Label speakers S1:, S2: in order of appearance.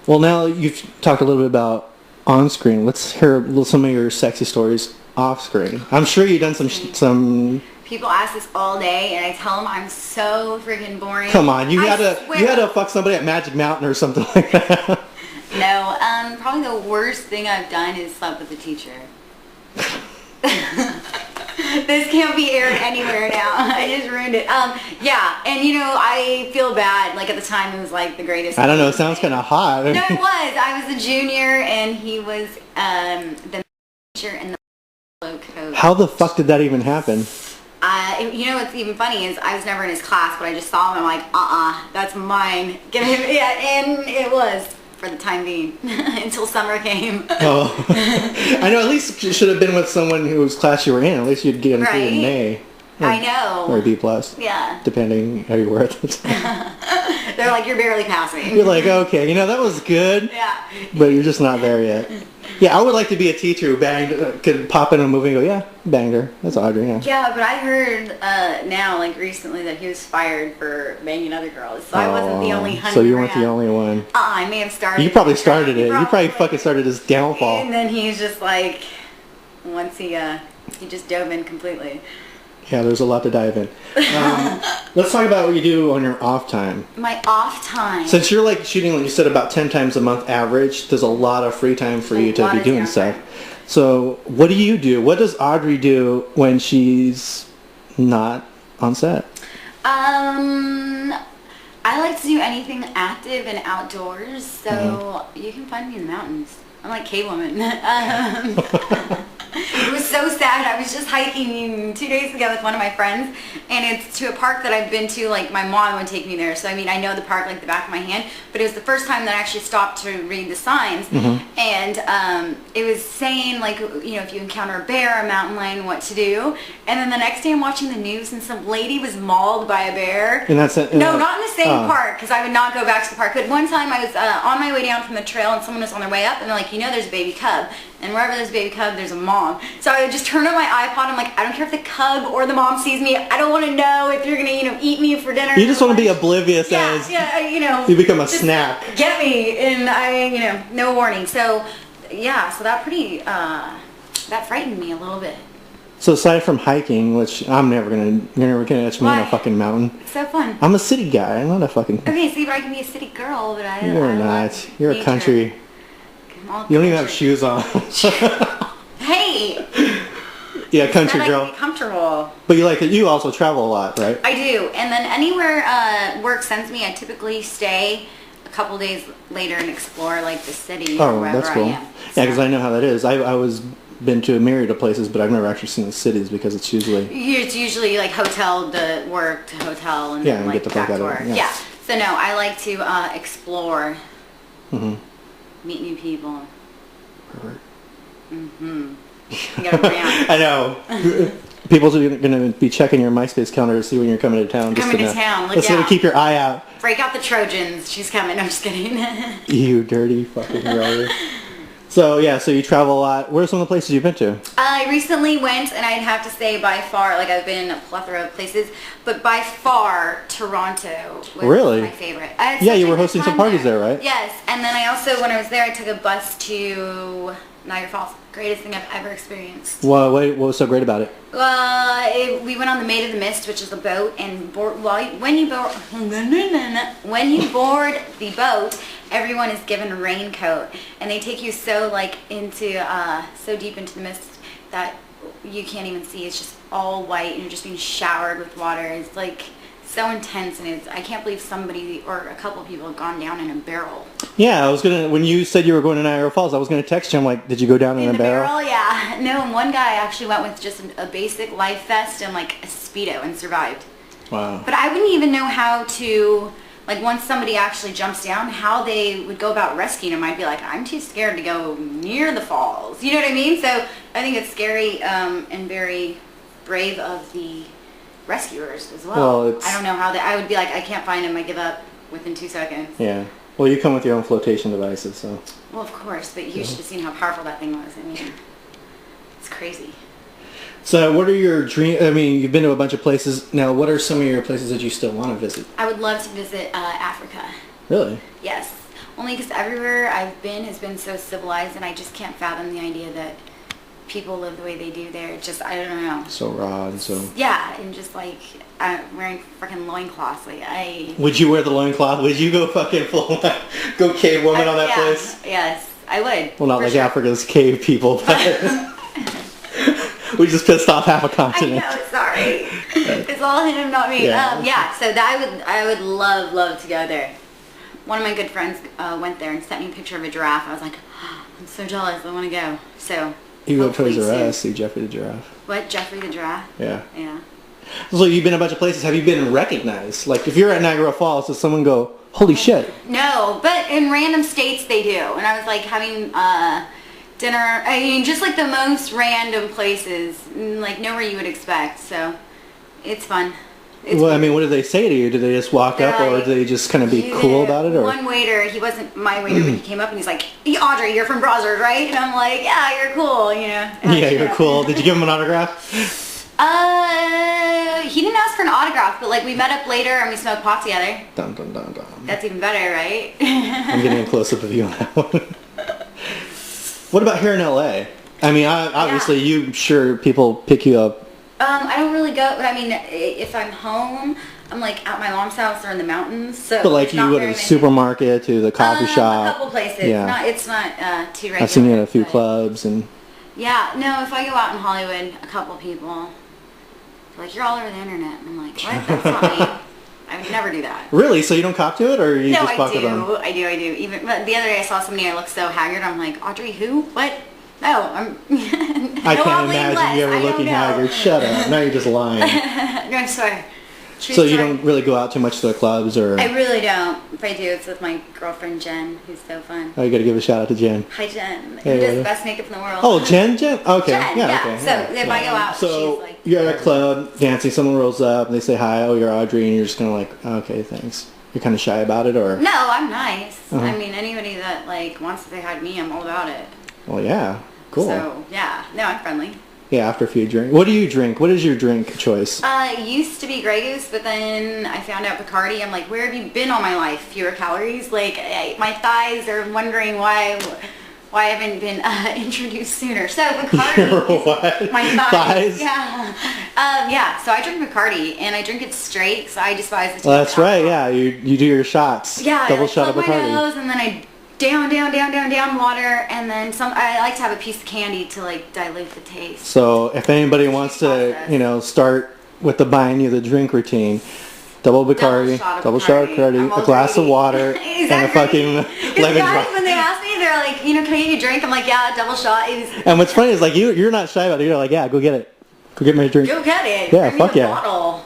S1: Well, now you've talked a little bit about on-screen. Let's hear some of your sexy stories off-screen. I'm sure you've done some.
S2: People ask this all day, and I tell them I'm so freaking boring.
S1: Come on, you had to fuck somebody at Magic Mountain or something like that.
S2: No, probably the worst thing I've done is slept with a teacher. This can't be aired anywhere now. I just ruined it. Yeah, and I feel bad. Like at the time, it was like the greatest.
S1: I don't know. It sounds kind of hot.
S2: No, it was. I was a junior, and he was the teacher in the coat.
S1: How the fuck did that even happen?
S2: What's even funny is I was never in his class, but I just saw him. I'm like, that's mine. Give him, yeah, and it was. For the time being, until summer came. Oh,
S1: I know. At least you should have been with someone whose class you were in. At least you'd get into an A.
S2: I know.
S1: Or a B plus.
S2: Yeah.
S1: Depending how you were at the time.
S2: They're like, you're barely passing.
S1: You're like, okay, that was good.
S2: Yeah.
S1: But you're just not there yet. Yeah, I would like to be a teacher who could pop in a movie and go, yeah, banged her. That's Audrey, yeah.
S2: Yeah, but I heard now, like recently, that he was fired for banging other girls. So I wasn't the only honey.
S1: So you weren't the only one.
S2: I may have started.
S1: You probably started it. You probably fucking started his downfall.
S2: And then he's just like, once he just dove in completely.
S1: Yeah, there's a lot to dive in. Let's talk about what you do on your off time.
S2: My off time.
S1: Since you're like shooting, like you said, about 10 times a month average, there's a lot of free time for you to be doing stuff. So what do you do? What does Audrey do when she's not on set?
S2: I like to do anything active and outdoors, so you can find me in the mountains. I'm like cave woman. It was so sad. I was just hiking 2 days ago with one of my friends, and it's to a park that I've been to. Like, my mom would take me there, so I mean, I know the park like the back of my hand, but it was the first time that I actually stopped to read the signs. And it was saying, like, if you encounter a bear, a mountain lion, what to do. And then the next day I'm watching the news, and some lady was mauled by a bear.
S1: And that's it?
S2: No, not in the same park, because I would not go back to the park. But one time I was on my way down from the trail, and someone was on their way up, and they're like, there's a baby cub. And wherever there's a baby cub, there's a mom. So I would just turn on my iPod. I'm like, I don't care if the cub or the mom sees me. I don't want to know if you're going to, eat me for dinner.
S1: You just want to be oblivious as you become a snack.
S2: Get me, and no warning. So, yeah, so that that frightened me a little bit.
S1: So aside from hiking, which you're never gonna catch me on a fucking mountain.
S2: It's so fun.
S1: I'm a city guy. I'm not a fucking.
S2: Okay, see, but I can be a city girl, but
S1: You're not. You're a country. You don't even have shoes on.
S2: Hey.
S1: Yeah, country girl.
S2: I can be comfortable.
S1: But you like it. You also travel a lot, right?
S2: I do, and then anywhere work sends me, I typically stay a couple days later and explore like the city or wherever
S1: that's cool.
S2: I am.
S1: Yeah, because I know how that is. I was been to a myriad of places, but I've never actually seen the cities because it's usually
S2: like hotel to work to hotel and then
S1: and
S2: like
S1: get the fuck out of it.
S2: Yeah. So no, I like to explore, meet new people.
S1: Perfect.
S2: I
S1: know. People are going to be checking your MySpace calendar to see when you're coming to town.
S2: Coming to town.
S1: Let's keep your eye out.
S2: Break out the Trojans. She's coming. I'm just kidding.
S1: You dirty fucking brother. So you travel a lot. Where are some of the places you've been to?
S2: I recently went, and I'd have to say by far, like I've been in a plethora of places, but by far Toronto was my favorite.
S1: Yeah, you were hosting some parties there, right?
S2: Yes, and then I also, when I was there, I took a bus to Niagara Falls. Greatest thing I've ever experienced.
S1: Well, what was so great about it?
S2: We went on the Maid of the Mist, which is a boat, and when you board the boat, everyone is given a raincoat, and they take you so so deep into the mist that you can't even see. It's just all white, and you're just being showered with water. It's like so intense, and I can't believe somebody or a couple of people have gone down in a barrel. Yeah,
S1: when you said you were going to Niagara Falls, I was gonna text you. I'm like, did you go down in a barrel?
S2: Yeah. No, and one guy actually went with just a basic life vest and like a Speedo and survived.
S1: Wow.
S2: But I wouldn't even know how to, like, once somebody actually jumps down, how they would go about rescuing them. I'd be like, I'm too scared to go near the falls. You know what I mean? So I think it's scary and very brave of the rescuers as well. I don't know how I would be like, I can't find him, I give up within 2 seconds.
S1: Yeah. Well, you come with your own flotation devices, so.
S2: Well, of course, but you should have seen how powerful that thing was. I mean, it's crazy.
S1: So what are your dreams? I mean, you've been to a bunch of places. Now, what are some of your places that you still want to visit?
S2: I would love to visit Africa.
S1: Really?
S2: Yes. Only because everywhere I've been has been so civilized, and I just can't fathom the idea that people live the way they do there. Just, I don't know.
S1: So raw and so...
S2: Yeah, and just like, wearing freaking loincloths. Like,
S1: Would you wear the loincloth? Would you go fucking full, go cave woman on that place?
S2: Yes, I would.
S1: Well, not like Africa's cave people, but... We just pissed off half a continent.
S2: I know, sorry. It's all him, not me.
S1: Yeah.
S2: So that I would love to go there. One of my good friends went there and sent me a picture of a giraffe. I was like, oh, I'm so jealous. I want to go. So
S1: you go to Toys R Us, see Jeffrey the giraffe.
S2: What, Jeffrey the giraffe?
S1: Yeah.
S2: Yeah.
S1: So you've been a bunch of places. Have you been recognized? Like, if you're at Niagara Falls, does someone go, holy shit?
S2: No, but in random states they do. And I was like having dinner, I mean, just like the most random places, like nowhere you would expect. So it's fun.
S1: Well, I mean, what did they say to you? Did they just walk up, or did they just kind of be cool about it? Or?
S2: One waiter, he wasn't my waiter, but he came up and he's like, hey, Audrey, you're from Brossard, right? And I'm like, yeah, you're cool, you know.
S1: Yeah, you're cool. Did you give him an autograph?
S2: He didn't ask for an autograph, but like we met up later and we smoked pot together.
S1: Dun, dun, dun, dun.
S2: That's even better, right?
S1: I'm getting a close-up of you on that one. What about here in LA? I mean, obviously, you sure people pick you up.
S2: I don't really go, but I mean, if I'm home, I'm like at my mom's house or in the mountains. So
S1: but like you go to the supermarket, to the coffee shop.
S2: A couple places.
S1: Yeah.
S2: It's not too regular.
S1: I've seen you at a few clubs and.
S2: Yeah, no, if I go out in Hollywood, a couple people are like, you're all over the internet. And I'm like, what? That's not me. I would never do that.
S1: Really? So you don't cop to it, or you just buck it on?
S2: No, I do. Even but the other day I saw somebody, I looked so haggard. I'm like, Audrey, who? What? No, I'm.
S1: I can't imagine you ever looking haggard. Shut up. Now you're just lying.
S2: No, I swear.
S1: So you don't really go out too much to the clubs, or?
S2: I really don't. If I do, it's with my girlfriend Jen, who's so fun.
S1: Oh, you got to give a shout out to Jen.
S2: Hi Jen.
S1: Hey,
S2: who does the best makeup in the world.
S1: Oh, Jen? Okay.
S2: Jen,
S1: yeah. Okay.
S2: So if I go out,
S1: so
S2: she's like.
S1: You're at a club dancing. Someone rolls up and they say hi. Oh, you're Audrey, and you're just kind of like, okay, thanks. You're kind of shy about it, or?
S2: No, I'm nice. I mean, anybody that like wants to say hi to me, I'm all about it.
S1: Well, yeah. Cool.
S2: So yeah, no, I'm friendly.
S1: Yeah, after a few drinks. What do you drink? What is your drink choice?
S2: It used to be Grey Goose, but then I found out Bacardi. I'm like, where have you been all my life? Fewer calories. Like, my thighs are wondering why I haven't been introduced sooner. So Bacardi.
S1: What?
S2: My thighs.
S1: Thighs?
S2: Yeah. Yeah. So I drink Bacardi, and I drink it straight. So I despise the.
S1: Well, that's right. Yeah, you do your shots.
S2: Yeah.
S1: Double
S2: I
S1: shot of
S2: my
S1: Bacardi.
S2: nose, and then I. Down water, and then some. I like to have a piece of candy to like dilute the taste.
S1: So if anybody wants to, start with the buying you the drink routine, double Bacardi, double shot of Bacardi, a glass of water, and a fucking lemon drop.
S2: When they ask me, they're like, can I get you a drink? I'm like, yeah, double shot.
S1: And what's funny is like you're not shy about it. You're like, yeah, go get it. Go get me a drink.
S2: Go get it.
S1: Yeah,
S2: Bring me
S1: fuck
S2: the
S1: yeah.
S2: bottle.